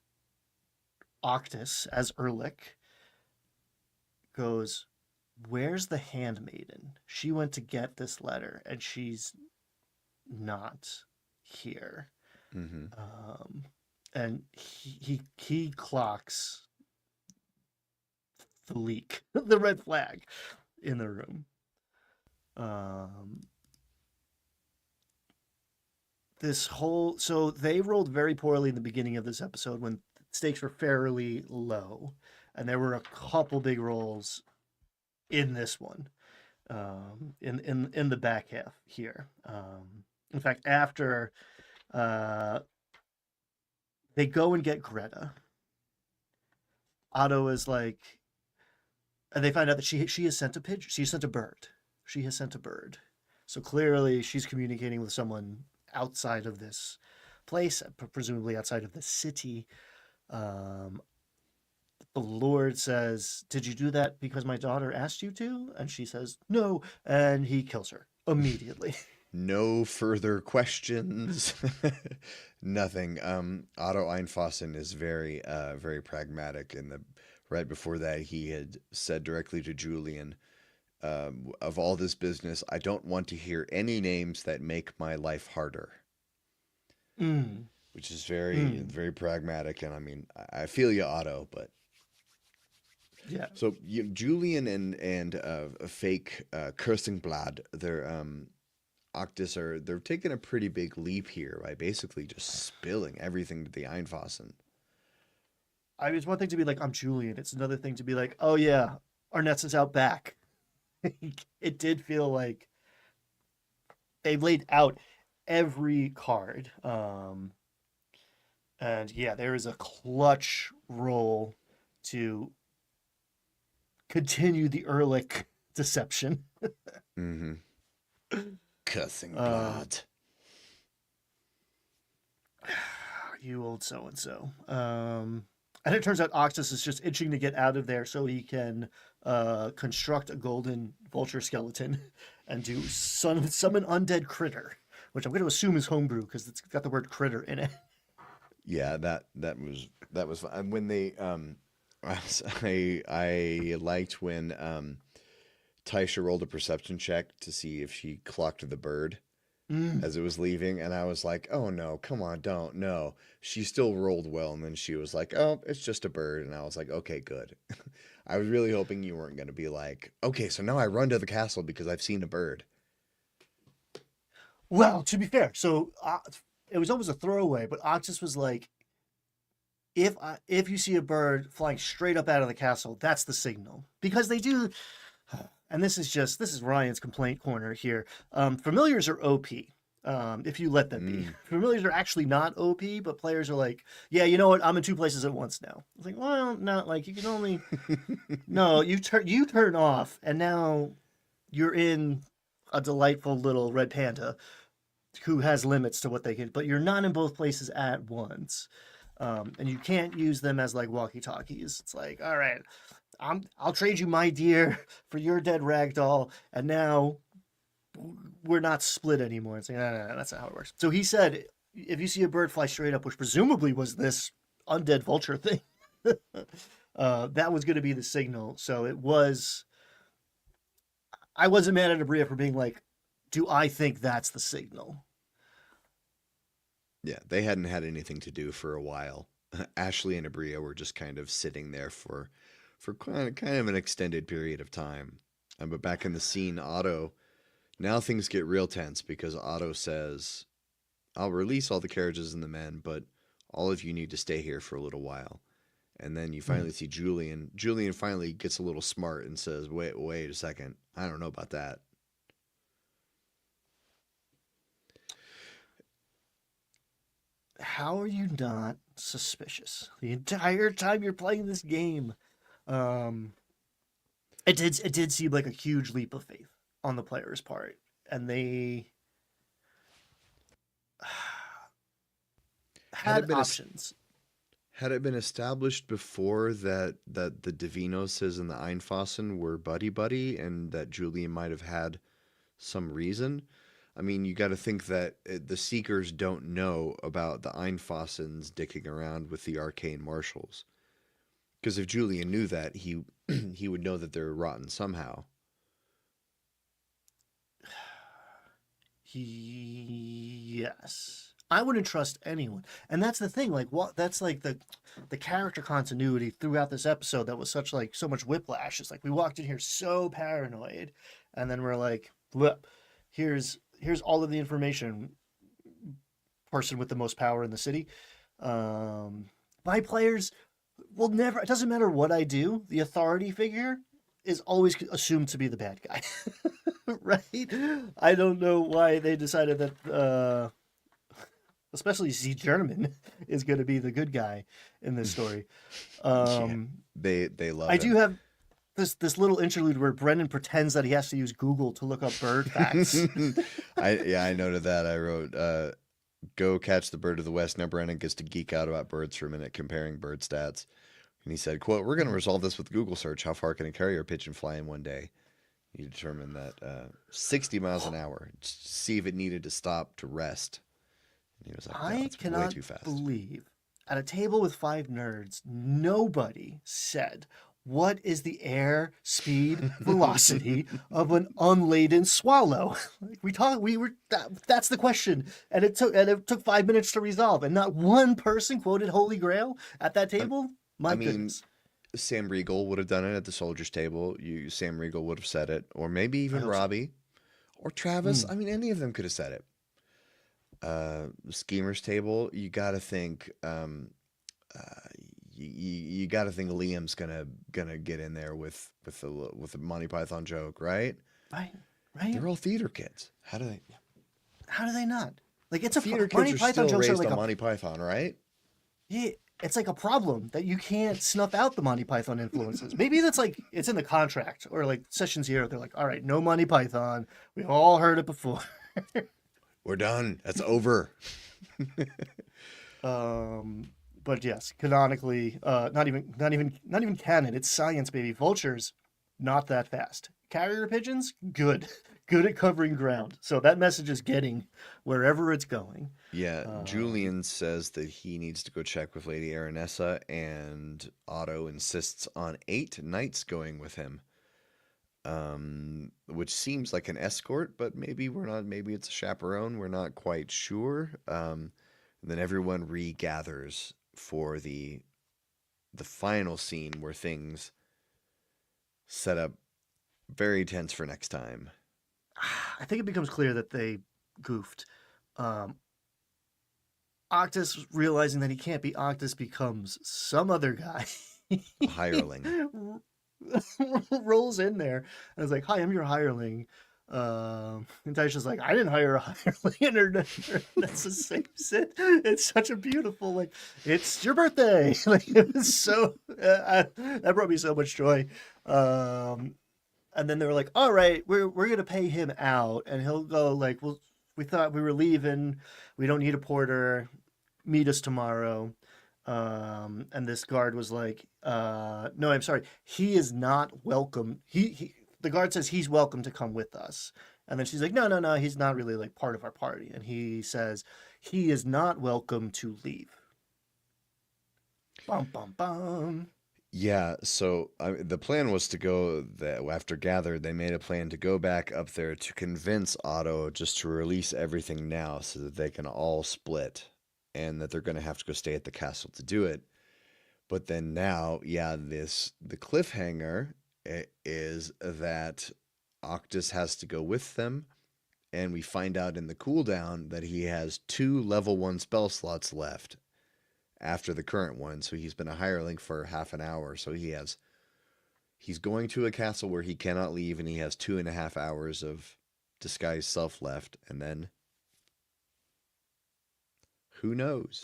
Speaker 2: Octus, as Ehrlich, goes, where's the handmaiden? She went to get this letter and she's not here.
Speaker 3: Mm-hmm.
Speaker 2: And he clocks the leak, the red flag. in the room. Um, so they rolled very poorly in the beginning of this episode when stakes were fairly low, and there were a couple big rolls in this one, in the back half here. In fact, after uh, they go and get Greta, Otto is like, and they find out that she has sent a pigeon. She sent a bird. She has sent a bird. So clearly, she's communicating with someone outside of this place, presumably outside of the city. Um, the Lord says, "Did you do that because my daughter asked you to?" And she says, "No," and he kills her immediately.
Speaker 3: No further questions. Nothing. Otto Einfassen is very pragmatic. In the right before that, he had said directly to Julian, "Of all this business, I don't want to hear any names that make my life harder."
Speaker 2: Mm,
Speaker 3: Which is very
Speaker 2: mm,
Speaker 3: pragmatic. And I mean, I feel you, Otto, but
Speaker 2: yeah.
Speaker 3: so Julian and a fake Kirstenblad, they're Octus they're taking a pretty big leap here by basically just spilling everything to the Einfassen.
Speaker 2: I mean, it's one thing to be like, "I'm Julian." It's another thing to be like, "Oh yeah, Arnett's is out back." It did feel like they laid out every card. And yeah, there is a clutch roll to continue the Ehrlich deception.
Speaker 3: Mm-hmm. Cussing
Speaker 2: Um,
Speaker 3: blood.
Speaker 2: you old so and so. And it turns out Octus is just itching to get out of there so he can construct a golden vulture skeleton and do summon undead critter, which I'm going to assume is homebrew because it's got the word critter in it.
Speaker 3: Yeah, that was fun. And when they I liked when Taisha rolled a perception check to see if she clocked the bird
Speaker 2: Mm.
Speaker 3: as it was leaving, and I was like, "Oh no, come on, don't no." She still rolled well, and then she was like, "Oh, it's just a bird," and I was like, "Okay, good." I was really hoping you weren't going to be like, "Okay, so now I run to the castle because I've seen a bird."
Speaker 2: Well, to be fair, so it was almost a throwaway, but Octus was like, if you see a bird flying straight up out of the castle, that's the signal because they do. And this is Ryan's complaint corner here. Familiars are OP. If you let them be.
Speaker 3: Mm.
Speaker 2: Familiars are actually not OP, but players are like, yeah, you know what? I'm in two places at once now. It's like, well, not like you can only no, you turn off, and now you're in a delightful little red panda who has limits to what they can, but you're not in both places at once. And you can't use them as like walkie talkies. It's like, all right, I'll trade you my deer for your dead ragdoll, and now we're not split anymore. It's like, no, that's not how it works. So he said, if you see a bird fly straight up, which presumably was this undead vulture thing, that was going to be the signal. So it was. I wasn't mad at Abria for being like, do I think that's the signal?
Speaker 3: Yeah, they hadn't had anything to do for a while. Ashley and Abria were just kind of sitting there for kind of an extended period of time. But back in the scene, Otto, now things get real tense because Otto says, "I'll release all the carriages and the men, but all of you need to stay here for a little while." And then you finally see Julian. Julian finally gets a little smart and says, "Wait a second. I don't know about that."
Speaker 2: How are you not suspicious the entire time you're playing this game? Um, it did seem like a huge leap of faith on the player's part, and they
Speaker 3: Had it
Speaker 2: had
Speaker 3: been a
Speaker 2: options.
Speaker 3: Had it been established before that the Divinoses and the Einfassen were buddy buddy, and that Julian might have had some reason? I mean, you got to think that the Seekers don't know about the Einfassens dicking around with the arcane marshals. Because if Julian knew that, he he would know that they're rotten somehow.
Speaker 2: Yes, I wouldn't trust anyone. And that's the thing, like what that's like the character continuity throughout this episode that was such like so much whiplash. It's like we walked in here so paranoid, and then we're like, look, here's all of the information, person with the most power in the city. My players will never, it doesn't matter what I do, the authority figure is always assumed to be the bad guy. Right? I don't know why they decided that especially Z German is going to be the good guy in this story.
Speaker 3: Yeah, they love
Speaker 2: I
Speaker 3: him.
Speaker 2: do have this little interlude where Brendan pretends that he has to use Google to look up bird facts.
Speaker 3: I noted that. I wrote, "Go catch the bird of the West." Now Brennan gets to geek out about birds for a minute, comparing bird stats. And he said, "Quote: We're going to resolve this with Google search. How far can a carrier pigeon fly in one day?" He determined that 60 miles an hour. See if it needed to stop to rest. And he was like, "No,
Speaker 2: I
Speaker 3: it's way
Speaker 2: cannot
Speaker 3: too fast."
Speaker 2: believe at a table with 5 nerds, nobody said, what is the air speed velocity of an unladen swallow? That's the question. And it took 5 minutes to resolve. And not one person quoted Holy Grail at that table. My
Speaker 3: I mean,
Speaker 2: goodness.
Speaker 3: Sam Riegel would have done it at the soldiers' table. Sam Riegel would have said it, or maybe
Speaker 2: I
Speaker 3: even
Speaker 2: hope so.
Speaker 3: Robbie or Travis.
Speaker 2: Hmm.
Speaker 3: I mean, any of them could have said it. Schemers table, you got to think. You got to think Liam's gonna get in there with the Monty Python joke, right?
Speaker 2: Right. Right.
Speaker 3: They're all theater kids. How do they?
Speaker 2: How do they not? Like it's a
Speaker 3: Theater
Speaker 2: Monty
Speaker 3: kids are
Speaker 2: Python
Speaker 3: still
Speaker 2: jokes are
Speaker 3: raised
Speaker 2: like
Speaker 3: on
Speaker 2: a
Speaker 3: Monty Python, right?
Speaker 2: yeah, it's like a problem that you can't snuff out the Monty Python influences. Maybe that's like it's in the contract or like session 0. They're like, all right, no Monty Python. We've all heard it before.
Speaker 3: We're done. That's over.
Speaker 2: But yes, canonically, not even canon. It's science, baby. Vultures, not that fast. Carrier pigeons, good, good at covering ground. So that message is getting wherever it's going.
Speaker 3: Yeah,
Speaker 2: Um,
Speaker 3: Julian says that he needs to go check with Lady Aranessa, and Otto insists on 8 knights going with him. Which seems like an escort, but maybe we're not. Maybe it's a chaperone. We're not quite sure. And then everyone regathers for the final scene where things set up very tense for next time.
Speaker 2: I think it becomes clear that they goofed. Um, Octus realizing that he can't be Octus becomes some other guy.
Speaker 3: A hireling.
Speaker 2: Rolls in there and is like, "Hi, I'm your hireling." And Taisha's like, "I didn't hire a hireling," and that's the same sit. It's such a beautiful like, "It's your birthday." Like it was so that brought me so much joy. And then they were like, "All right, we're gonna pay him out," and he'll go like, "Well, we thought we were leaving. We don't need a porter. Meet us tomorrow." And this guard was like, "No, I'm sorry. He is not welcome. The guard says he's welcome to come with us." And then she's like, "No, no, no. He's not really like part of our party." And he says he is not welcome to leave. Bum bum bum.
Speaker 3: Yeah, so the plan was to go that after Gather, they made a plan to go back up there to convince Otto just to release everything now so that they can all split, and that they're going to have to go stay at the castle to do it. But then now, yeah, the cliffhanger is that Octus has to go with them, and we find out in the cooldown that he has 2 level 1 spell slots left after the current one. So he's been a hireling for half an hour. So he's going to a castle where he cannot leave, and he has 2.5 hours of disguised self left, and then who knows?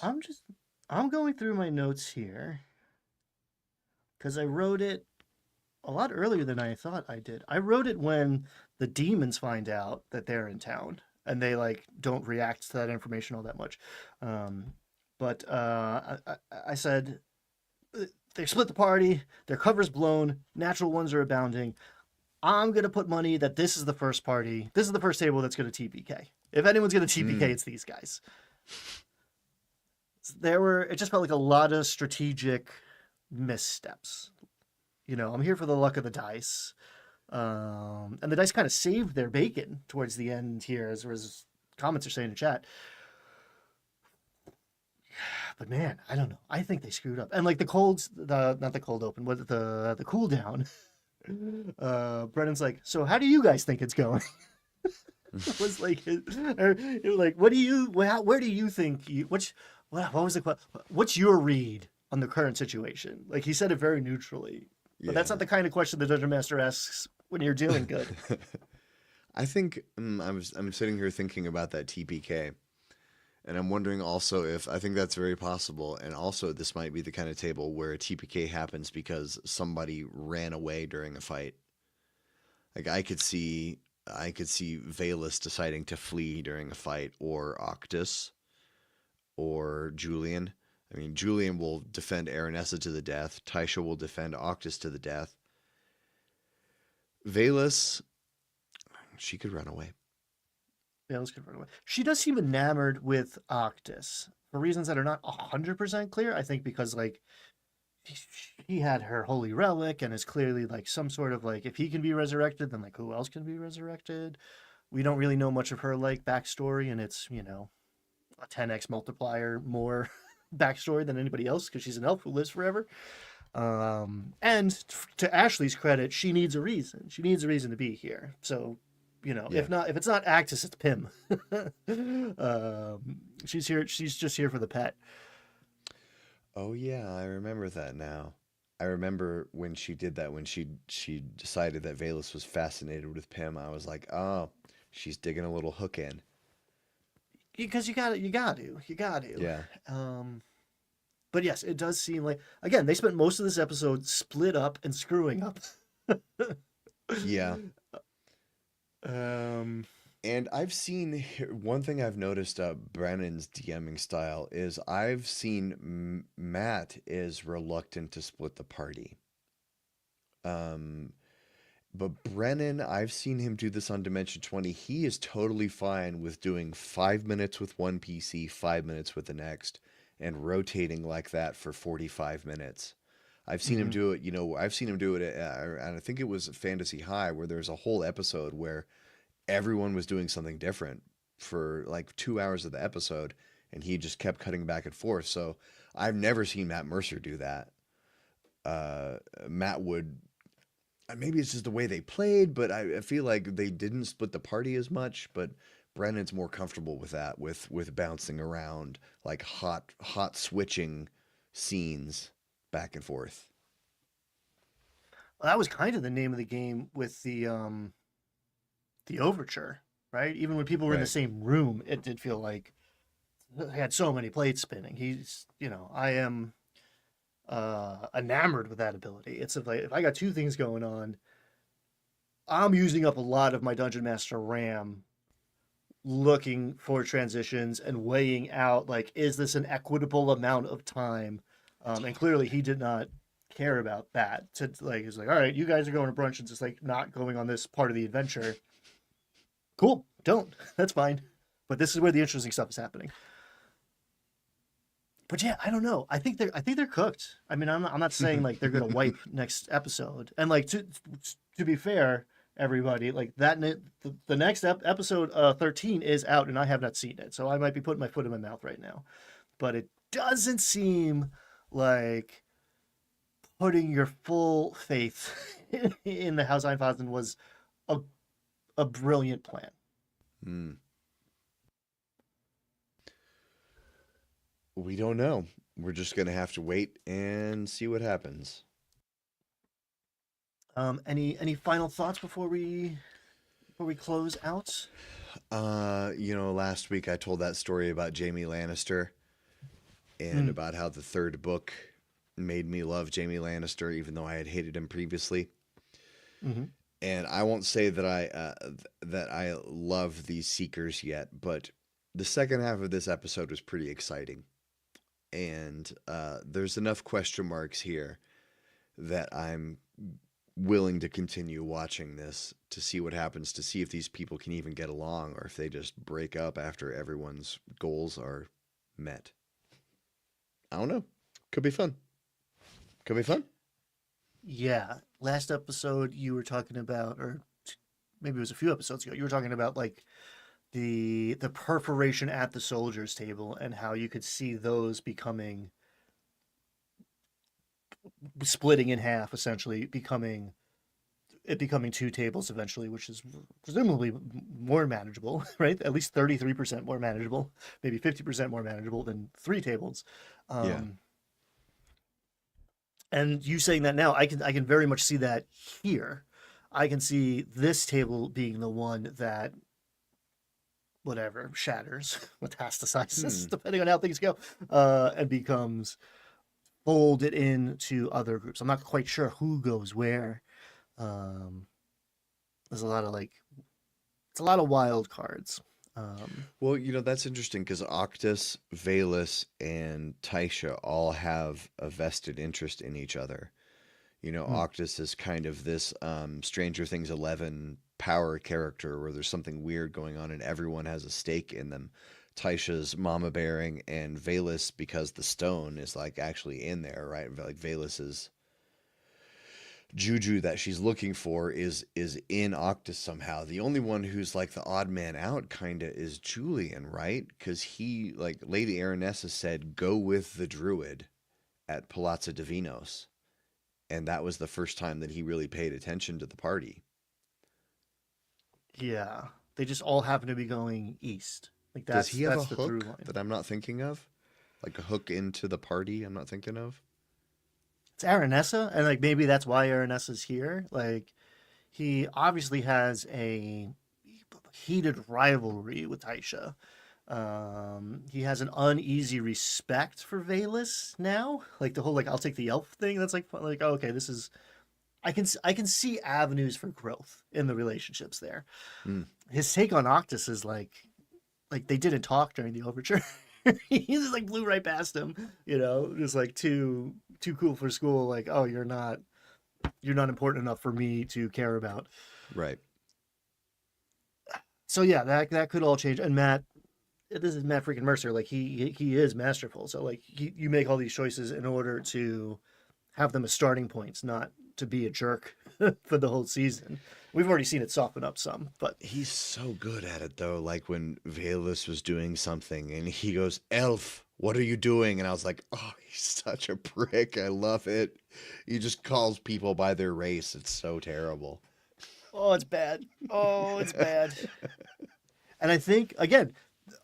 Speaker 2: I'm going through my notes here because I wrote it a lot earlier than I thought I did. I wrote it when the demons find out that they're in town and they like don't react to that information all that much. But I said they split the party, their cover's blown, natural ones are abounding. I'm gonna put money that this is the first party. This is the first table that's gonna TPK. If anyone's gonna TPK, it's these guys. It just felt like a lot of strategic missteps. You know, I'm here for the luck of the dice. And the dice kind of saved their bacon towards the end here, as comments are saying in chat. But man, I don't know. I think they screwed up. And like the colds, the not the cold open, but the cool down. Brennan's like, so how do you guys think it's going? Was like, it was like, what do you, where do you think you, what was the question? What's your read on the current situation? Like he said it very neutrally, but that's
Speaker 3: Yeah.
Speaker 2: not the kind of question the Dungeon Master asks when you're doing good.
Speaker 3: I think I'm sitting here thinking about that TPK, and I'm wondering also if I think that's very possible, and also this might be the kind of table where a TPK happens because somebody ran away during a fight. Like I could see Valus deciding to flee during a fight, or Octus, or Julian. I mean, Julian will defend Aranessa to the death. Taisha will defend Octus to the death. Valus, she could run away.
Speaker 2: Bales could run away. She does seem enamored with Octus for reasons that are not 100% clear. I think because like he had her holy relic and is clearly like some sort of like if he can be resurrected, then like who else can be resurrected? We don't really know much of her like backstory, and it's a 10x multiplier more backstory than anybody else because she's an elf who lives forever. And to Ashley's credit, she needs a reason. She needs a reason to be here. So,
Speaker 3: Yeah.
Speaker 2: if it's not Actus, it's Pym. She's here. She's just here for the pet.
Speaker 3: Oh yeah, I remember that now. I remember when she did that, when she decided that Valus was fascinated with Pym. I was like, oh, she's digging a little hook in.
Speaker 2: Because you got to.
Speaker 3: Yeah.
Speaker 2: But yes, it does seem like again they spent most of this episode split up and screwing up.
Speaker 3: Yeah.
Speaker 2: Um,
Speaker 3: And I've seen one thing I've noticed Brennan's DMing style is I've seen Matt is reluctant to split the party. Um, but Brennan, I've seen him do this on Dimension 20. He is totally fine with doing 5 minutes with one PC, 5 minutes with the next, and rotating like that for 45 minutes. I've seen him do it, I've seen him do it, and I think it was Fantasy High, where there's a whole episode where everyone was doing something different for like 2 hours of the episode, and he just kept cutting back and forth. So I've never seen Matt Mercer do that. Matt would, maybe it's just the way they played, but I feel like they didn't split the party as much. But Brennan's more comfortable with that, with bouncing around, like hot switching scenes back and forth.
Speaker 2: well, that was kind of the name of the game with the overture, right? Even when people were in the
Speaker 3: Right.
Speaker 2: same room, it did feel like they had so many plates spinning. I am enamored with that ability. It's like if I got two things going on, I'm using up a lot of my Dungeon Master RAM looking for transitions and weighing out like, is this an equitable amount of time? And clearly he did not care about that. To like, he's like, all right, you guys are going to brunch and just like not going on this part of the adventure. Cool, don't. That's fine. But this is where the interesting stuff is happening. But yeah, I don't know. I think they're cooked. I mean, I'm not saying like they're gonna wipe next episode. And like to be fair, everybody, like the next episode 13 is out, and I have not seen it, so I might be putting my foot in my mouth right now. But it doesn't seem like putting your full faith in the House Einfaden was a brilliant plan.
Speaker 3: Hmm. We don't know. We're just gonna have to wait and see what happens.
Speaker 2: Any final thoughts before we close out?
Speaker 3: Last week I told that story about Jaime Lannister and about how the third book made me love Jaime Lannister, even though I had hated him previously.
Speaker 2: Mm-hmm.
Speaker 3: And I won't say that I love these Seekers yet, but the second half of this episode was pretty exciting. And there's enough question marks here that I'm willing to continue watching this to see what happens, to see if these people can even get along or if they just break up after everyone's goals are met. I don't know. Could be fun. Could be fun.
Speaker 2: Yeah. Last episode you were talking about, or maybe it was a few episodes ago, you were talking about like the perforation at the soldiers' table and how you could see those splitting in half, essentially becoming two tables eventually, which is presumably more manageable, right? At least 33% more manageable, maybe 50% more manageable than three tables.
Speaker 3: Yeah.
Speaker 2: And you saying that now, I can very much see that here. I can see this table being the one that whatever shatters, metastasizes, depending on how things go, and becomes folded into other groups. I'm not quite sure who goes where. Um, there's a lot of it's a lot of wild cards.
Speaker 3: Well, that's interesting because Octus, Valus, and Taisha all have a vested interest in each other.
Speaker 2: hmm,
Speaker 3: Octus is kind of this Stranger Things 11 power character where there's something weird going on and everyone has a stake in them. Taisha's mama bearing and Valus because the stone is like actually in there, right? Like Valus's juju that she's looking for is in Octus somehow. The only one who's like the odd man out kinda is Julian, right? Because he like Lady Aranessa said, go with the druid at Palazzo Divinos. And that was the first time that he really paid attention to the party.
Speaker 2: yeah, they just all happen to be going east. Like
Speaker 3: Does he have a
Speaker 2: that's the through
Speaker 3: hook
Speaker 2: line.
Speaker 3: that I'm not thinking of? Like a hook into the party I'm not thinking of?
Speaker 2: It's Aranessa, and like maybe that's why Aranessa's here. Like he obviously has a heated rivalry with Taisha. He has an uneasy respect for Valus now. Like the whole I'll take the elf thing. That's like oh, okay, this is I can see avenues for growth in the relationships there.
Speaker 3: Mm,
Speaker 2: His take on Octus is like they didn't talk during the overture. He just like blew right past him, just like too cool for school. Like, oh, you're not important enough for me to care about.
Speaker 3: right.
Speaker 2: So yeah, that could all change. And Matt, this is Matt freaking Mercer. Like he is masterful. So like you make all these choices in order to have them as starting points, not to be a jerk for the whole season. We've already seen it soften up some, but
Speaker 3: He's so good at it though. Like when Valus was doing something and he goes, Elf, what are you doing? And I was like, oh, he's such a prick. I love it. He just calls people by their race. It's so terrible.
Speaker 2: oh, it's bad. Oh, it's bad. And I think again,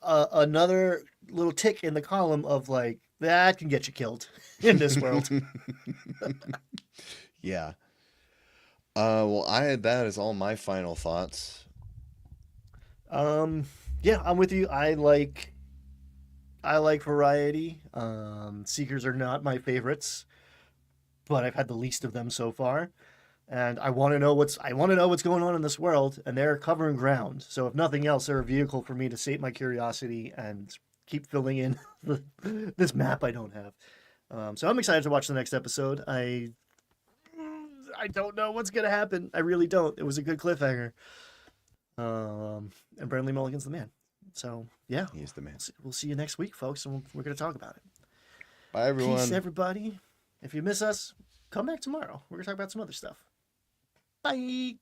Speaker 2: another little tick in the column of like that can get you killed in this world.
Speaker 3: Yeah. Well, that is all my final thoughts.
Speaker 2: Um, yeah, I'm with you. I like variety. Seekers are not my favorites, but I've had the least of them so far. And I want to know what's going on in this world, and they're covering ground. So if nothing else, they're a vehicle for me to sate my curiosity and keep filling in this map I don't have. So I'm excited to watch the next episode. I don't know what's gonna happen. I really don't. It was a good cliffhanger. And Brandley Mulligan's the man. So yeah,
Speaker 3: He's the man.
Speaker 2: we'll see you next week, folks, and we're gonna talk about it.
Speaker 3: Bye, everyone.
Speaker 2: Peace, everybody. If you miss us, come back tomorrow. We're gonna talk about some other stuff. Bye.